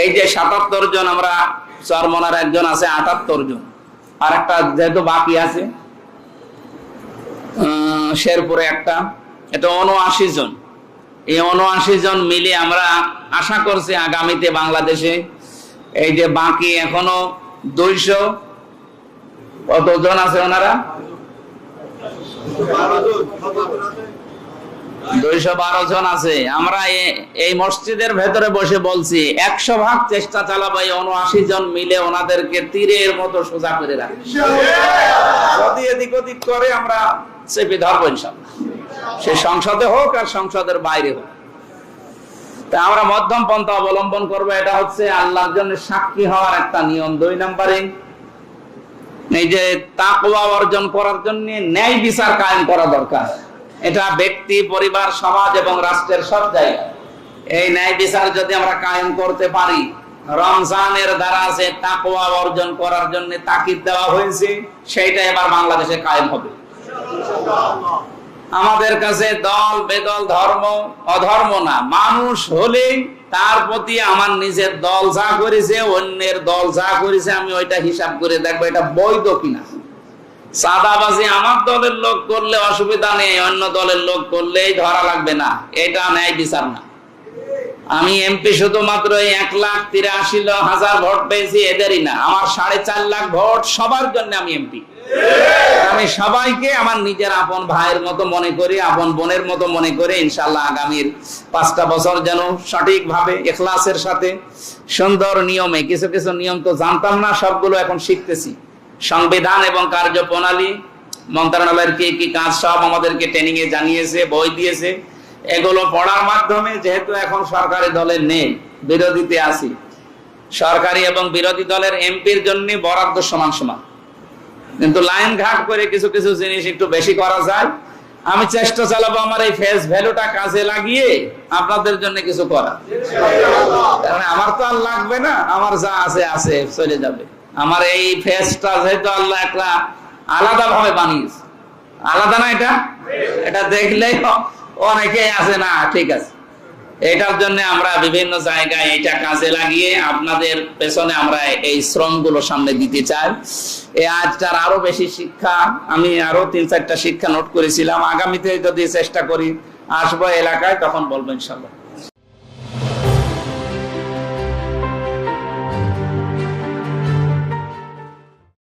এই যে ৭৭ জন, আমরা চরমনার একজন আছে ৭৮ জন, আর একটা যেহেতু বাকি আছে শেরপুরে একটা, এটা ৭৯ জন। এই ৭৯ জন মিলে আমরা আশা করছি আগামীতে বাংলাদেশে এই যে বাকি এখনো ২০০ কতজন আছে ওনারা ২১২ জন আছে। আমরা এই মসজিদের ভেতরে বসে বলছি ১০০% চেষ্টা চালাবো এই ৭৯ জন মিলে ওনাদেরকে তীরের মতো সোজা করে রাখি। যদি এদিক ওদিক করে আমরা চেপে ধরবো ইনশাআল্লাহ, সে সংসদে হোক আর সংসদের বাইরে হোক। তা আমরা মধ্যম পন্থা অবলম্বন করবো, এটা হচ্ছে আল্লাহর জন্য সাক্ষী হওয়ার একটা নিয়ম। ২ নম্বরে এই যে তাকওয়া অর্জন করার জন্য ন্যায় বিচার কায়েম করা দরকার। এটা ব্যক্তি, পরিবার, সমাজ এবং রাষ্ট্রের সব জায়গায় এই ন্যায় বিচার যদি আমরা কায়েম করতে পারি, রমজানের দ্বারা যে তাকওয়া অর্জন করার জন্য তাকিদ দেওয়া হয়েছে সেইটা এবার বাংলাদেশে কায়েম হবে। আমাদের কাছে দল বেদল, ধর্ম অধর্ম না, মানুষ হলেই তার প্রতি আমার নিজের দল যা করেছে, অন্যের দল যা করেছে, আমি ওইটা হিসাব করে দেখবো এটা বৈধ কিনা। সাদাবাজি আমার দলের লোক করলে অসুবিধা নেই, অন্য দলের লোক করলেই ধরা লাগবে না, এটা ন্যায় বিচার না। আমি এমপি শুধুমাত্র ১,৮৩,০০০ ভোট পেয়েছি এদেরই না, আমার ৪.৫ লাখ ভোট সবার জন্য আমি এমপি। আমি সবাইকে আমার নিজের আপন ভাইয়ের মতো মনে করি, আপন বোনের মতো মনে করে ইনশাআল্লাহ আগামীর ৫টা বছর যেন সঠিকভাবে ইখলাসের সাথে সুন্দর নিয়মে, কিছু কিছু নিয়ম তো জানতাম না, সবগুলো এখন শিখতেছি। সংবিধান এবং কার্যপ্রণালী মন্ত্রণালয়ের কি কি কাজ সব আমাদেরকে ট্রেনিং এ জানিয়েছে, বই দিয়েছে। এগুলো পড়ার মাধ্যমে, যেহেতু এখন সরকারি দলে নেই, বিরোধীতে আছি, সরকারি এবং বিরোধী দলের এমপির জন্য বরাদ্দ সমান সমান, কিন্তু লাইন ঘাট করে কিছু কিছু জিনিস একটু বেশি করা যায়। আমি চেষ্টা চালাবো আমার এই ফেস ভ্যালুটা কাজে লাগিয়ে আপনাদের জন্য কিছু করা। কারণ আমার তো আর লাগবে না, আমার যা আছে আছে চলে যাবে। আমার এই ফেসটা যেহেতু আল্লাহ একটা আলাদা ভাবে বানিয়েছে, আলাদা না, এটা দেখলেই অনেকেই আছে না, ঠিক আছে। এটার জন্য আমরা বিভিন্ন জায়গায় এটা কাজে লাগিয়ে আপনাদের পেছনে আমরা এই শ্রমগুলো সামনে দিতে চাই। এই আজটার আরো বেশি শিক্ষা, আমি আরো ৩-৪টা শিক্ষা নোট করেছিলাম, আগামীতে যদি চেষ্টা করি আসবো এলাকায়, তখন বলবো ইনশাআল্লাহ।